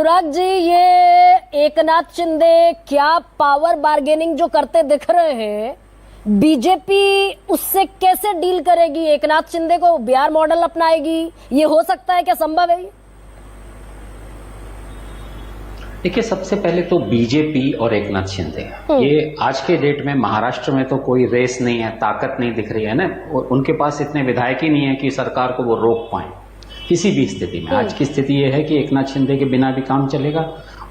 अनुराग जी, ये एकनाथ शिंदे क्या power bargaining जो करते दिख रहे हैं, बीजेपी उससे कैसे डील करेगी? एकनाथ शिंदे को बिहार मॉडल अपनाएगी? ये हो सकता है, क्या संभव है? देखिए, सबसे पहले तो बीजेपी और एकनाथ शिंदे, ये आज के डेट में महाराष्ट्र में तो कोई रेस नहीं है, ताकत नहीं दिख रही है ना। उनके पास इतने विधायक ही नहीं है कि सरकार को वो रोक पाए किसी भी स्थिति में। आज की स्थिति ये है कि एकनाथ शिंदे के बिना भी काम चलेगा।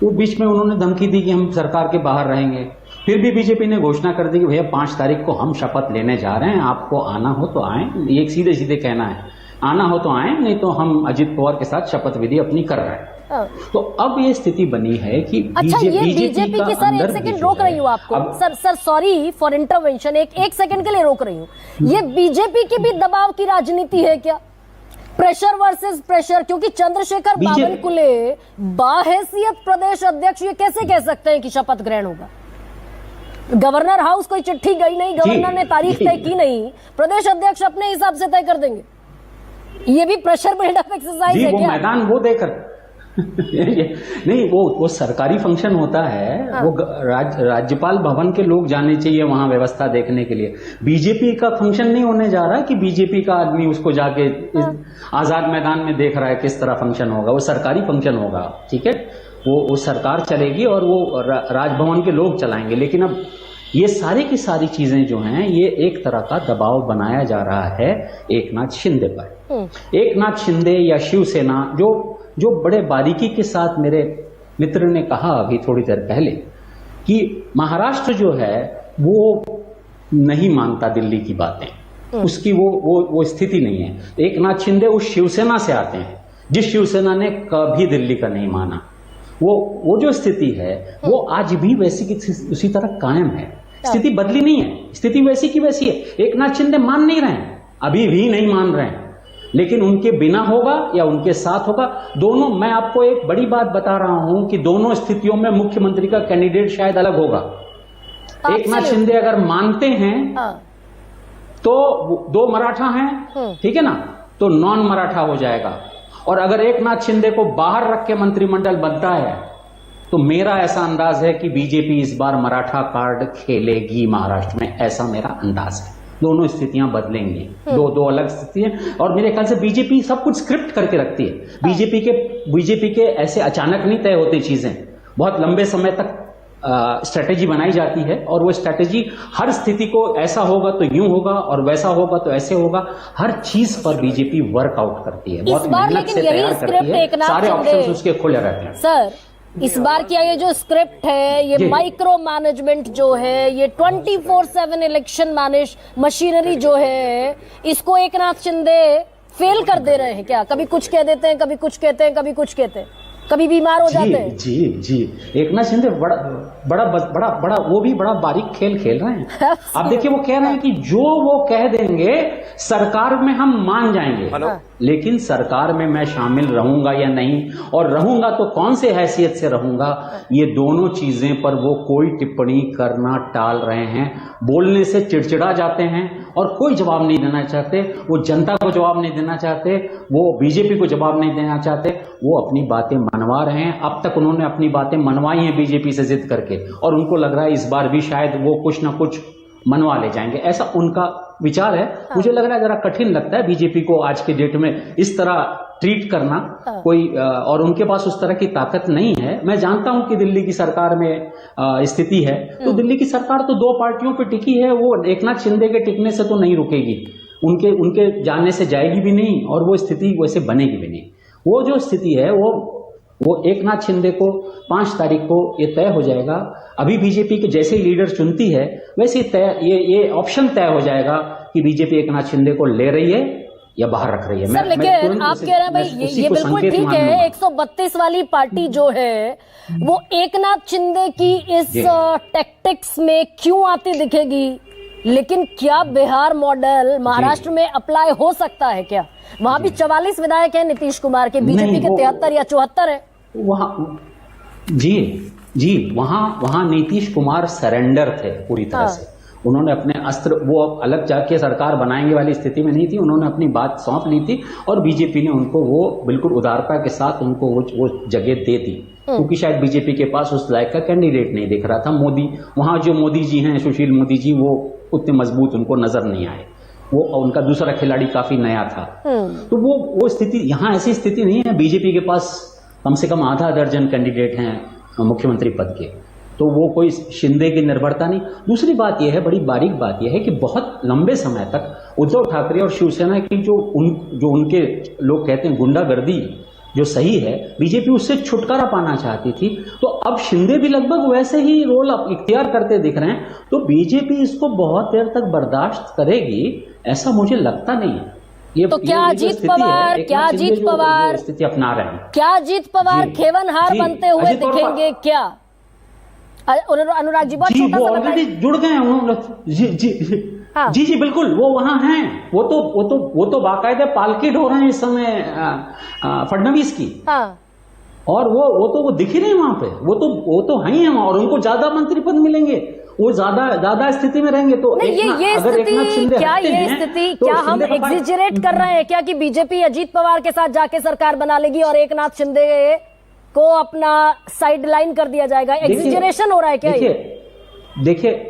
वो बीच में उन्होंने धमकी दी कि हम सरकार के बाहर रहेंगे, फिर भी बीजेपी ने घोषणा कर दी कि भैया 5 तारीख को हम शपथ लेने जा रहे हैं, आपको आना हो तो आए। ये सीधे सीधे कहना है, आना हो तो आए, नहीं तो हम अजित पवार के साथ शपथ विधि अपनी कर रहे हैं। तो अब ये स्थिति बनी है कि अच्छा, ये बीजेपी की, सर एक सेकंड रोक रही हूँ आपको। सर सॉरी फॉर इंटरवेंशन, एक सेकंड के लिए रोक रही हूँ। ये बीजेपी की भी दबाव की राजनीति है क्या? प्रेशर वर्सेस प्रेशर, क्योंकि चंद्रशेखर बावनकुले बाहैसियत प्रदेश अध्यक्ष ये कैसे कह सकते हैं कि शपथ ग्रहण होगा? गवर्नर हाउस कोई चिट्ठी गई नहीं, गवर्नर ने तारीख तय की नहीं, प्रदेश अध्यक्ष अपने हिसाब से तय कर देंगे। ये भी प्रेशर बिल्डअप एक्सरसाइज है क्या? मैदान वो देकर नहीं, वो सरकारी फंक्शन होता है। हाँ। वो राज्यपाल भवन के लोग जाने चाहिए वहां व्यवस्था देखने के लिए। बीजेपी का फंक्शन नहीं होने जा रहा कि बीजेपी का आदमी उसको जाके आजाद मैदान में देख रहा है किस तरह फंक्शन होगा। वो सरकारी फंक्शन होगा, ठीक है, वो सरकार चलेगी और वो राजभवन के लोग चलाएंगे। लेकिन अब ये सारी की सारी चीजें जो हैं, ये एक तरह का दबाव बनाया जा रहा है एकनाथ शिंदे पर। एकनाथ शिंदे या शिवसेना जो बड़े बारीकी के साथ मेरे मित्र ने कहा अभी थोड़ी देर पहले कि महाराष्ट्र जो है वो नहीं मानता दिल्ली की बातें, उसकी वो स्थिति नहीं है। एकनाथ शिंदे उस शिवसेना से आते हैं जिस शिवसेना ने कभी दिल्ली का नहीं माना। वो जो स्थिति है वो आज भी वैसी की उसी तरह कायम है। स्थिति बदली नहीं है, स्थिति वैसी की वैसी है। एकनाथ शिंदे मान नहीं रहे हैं, अभी भी नहीं मान रहे हैं, लेकिन उनके बिना होगा या उनके साथ होगा, दोनों। मैं आपको एक बड़ी बात बता रहा हूं कि दोनों स्थितियों में मुख्यमंत्री का कैंडिडेट शायद अलग होगा। एकनाथ शिंदे अगर मानते हैं तो 2 मराठा हैं, ठीक है ना, तो नॉन मराठा हो जाएगा। और अगर एकनाथ शिंदे को बाहर रख के मंत्रिमंडल बनता है तो मेरा ऐसा अंदाज है कि बीजेपी इस बार मराठा कार्ड खेलेगी महाराष्ट्र में, ऐसा मेरा अंदाज है। दोनों स्थितियां बदलेंगी, दो अलग स्थितियां। और मेरे ख्याल से बीजेपी सब कुछ स्क्रिप्ट करके रखती है। बीजेपी के ऐसे अचानक नहीं तय होती चीजें, बहुत लंबे समय तक स्ट्रेटेजी बनाई जाती है और वो स्ट्रेटेजी हर स्थिति को ऐसा होगा तो यूं होगा और वैसा होगा तो ऐसे होगा, हर चीज पर बीजेपी वर्कआउट करती है, बहुत मेहनत से तैयार करती है, सारे ऑप्शंस उसके खुले रहते हैं। सर, इस बार क्या ये जो स्क्रिप्ट है, ये माइक्रो मैनेजमेंट जो है, ये 24/7 इलेक्शन मशीनरी जो है, इसको एकनाथ शिंदे फेल कर दे रहे हैं क्या? कभी कुछ कह देते हैं, कभी कुछ कहते हैं, कभी कुछ कहते हैं, कभी बीमार हो जाते हैं। जी एकनाथ शिंदे बड़ा वो भी बड़ा बारीक खेल खेल रहे हैं। आप देखिए, वो कह रहे हैं कि जो वो कह देंगे सरकार में हम मान जाएंगे, लेकिन सरकार में मैं शामिल रहूंगा या नहीं, और रहूंगा तो कौन से हैसियत से रहूंगा, ये दोनों चीजें पर वो कोई टिप्पणी करना टाल रहे हैं। बोलने से चिड़चिड़ा जाते हैं और कोई जवाब नहीं देना चाहते। वो जनता को जवाब नहीं देना चाहते, वो बीजेपी को जवाब नहीं देना चाहते, वो अपनी बातें मनवा रहे हैं। अब तक उन्होंने अपनी बातें मनवाई हैं बीजेपी से जिद करके, और उनको लग रहा है इस बार भी शायद वो कुछ ना कुछ मनवा ले जाएंगे, ऐसा उनका विचार है। मुझे लग रहा है जरा कठिन लगता है बीजेपी को आज के डेट में इस तरह ट्रीट करना कोई, और उनके पास उस तरह की ताकत नहीं है। मैं जानता हूं कि दिल्ली की सरकार में स्थिति है, तो दिल्ली की सरकार तो 2 पार्टियों पे टिकी है, वो एकनाथ शिंदे के टिकने से तो नहीं रुकेगी, उनके जाने से जाएगी भी नहीं, और वो स्थिति वैसे बनेगी भी नहीं। वो जो स्थिति है वो एकनाथ शिंदे को 5 तारीख को ये तय हो जाएगा। अभी बीजेपी के जैसे ही लीडर चुनती है वैसे ये ऑप्शन तय हो जाएगा कि बीजेपी एकनाथ शिंदे को ले रही है या बाहर रख रही है। सर, लेकिन आप कह रहे हैं भाई ये बिल्कुल ठीक है, 132 वाली पार्टी जो है वो एकनाथ शिंदे की इस टैक्टिक्स में क्यों आती दिखेगी, लेकिन क्या बिहार मॉडल महाराष्ट्र में अप्लाई हो सकता है क्या? वहां भी 44 विधायक हैं नीतीश कुमार के, बीजेपी के 73 या 74 है वहां। जी वहां नीतीश कुमार सरेंडर थे पूरी तरह से। उन्होंने अपने अस्त्र, वो अलग जाके सरकार बनाएंगे वाली स्थिति में नहीं थी, उन्होंने अपनी बात सौंप ली थी और बीजेपी ने उनको वो बिल्कुल उदारता के साथ उनको वो जगह दे दी। क्योंकि शायद बीजेपी के पास उस लायक का कैंडिडेट नहीं दिख रहा था। मोदी, वहां जो मोदी जी हैं, सुशील मोदी जी, वो उतने मजबूत उनको नजर नहीं आए। वो उनका दूसरा खिलाड़ी काफी नया था। तो वो स्थिति, यहाँ ऐसी स्थिति नहीं है। बीजेपी के पास कम से कम आधा दर्जन कैंडिडेट हैं मुख्यमंत्री पद के, तो वो कोई शिंदे की निर्भरता नहीं। दूसरी बात यह है, बड़ी बारीक बात यह है कि बहुत लंबे समय तक उद्धव ठाकरे और शिवसेना की जो उनके लोग कहते हैं गुंडागर्दी जो सही है, बीजेपी उससे छुटकारा पाना चाहती थी। तो अब शिंदे भी लगभग वैसे ही रोल इख्तियार करते दिख रहे हैं। तो बीजेपी इसको बहुत देर तक बर्दाश्त करेगी ऐसा मुझे लगता नहीं है। तो क्या अजीत पवार स्थिति अपना रहे हैं, क्या अजीत पवार खेवनहार बनते हुए दिखेंगे क्या? अनुराग जी बहुत छोटा सा ऑलरेडी जुड़ गए हैं उन्होंने। जी बिल्कुल, वो वहां हैं। वो तो बाकायदा पालकी ढो रहे हैं इस समय फडणवीस की। और वो दिख ही नहीं वहां पे। वो तो हैं ही, और उनको ज्यादा मंत्री पद मिलेंगे, वो ज्यादा स्थिति में रहेंगे। तो ये स्थिति क्या हम एग्जिजरेट कर रहे हैं क्या कि बीजेपी अजीत पवार के साथ जाके सरकार बना लेगी और एकनाथ शिंदे को अपना साइड लाइन कर दिया जाएगा? एग्जिजरेशन हो रहा है क्या? देखिए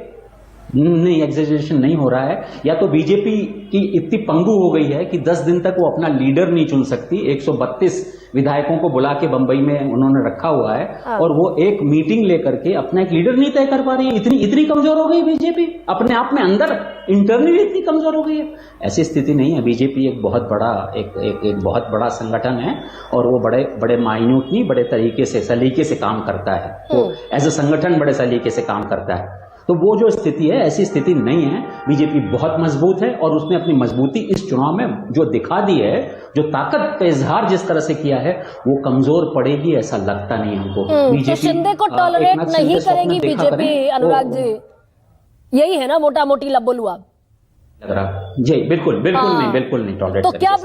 नहीं, एग्जिजरेशन नहीं हो रहा है। या तो बीजेपी की इतनी पंगु हो गई है कि 10 दिन तक वो अपना लीडर नहीं चुन सकती। 132 विधायकों को बुला के बंबई में उन्होंने रखा हुआ है, और वो एक मीटिंग लेकर के अपना एक लीडर नहीं तय कर पा रही है। इतनी कमजोर हो गई बीजेपी, अपने आप में अंदर इंटरनली इतनी कमजोर हो गई है। ऐसी स्थिति नहीं है। बीजेपी एक बहुत बड़ा संगठन है, और वो बड़े माइन्यूट नहीं, बड़े तरीके से, सलीके से काम करता है। तो एज ए संगठन बड़े सलीके से काम करता है। तो वो जो स्थिति है, ऐसी स्थिति नहीं है। बीजेपी बहुत मजबूत है, और उसने अपनी मजबूती इस चुनाव में जो दिखा दी है, जो ताकत का इजहार जिस तरह से किया है, वो कमजोर पड़ेगी ऐसा लगता नहीं हमको। बीजेपी शिंदे को टॉलरेट नहीं करेगी बीजेपी, अनुराग जी, यही है ना मोटा मोटी लबोलू आप? जी बिल्कुल नहीं टॉलरेट। तो क्या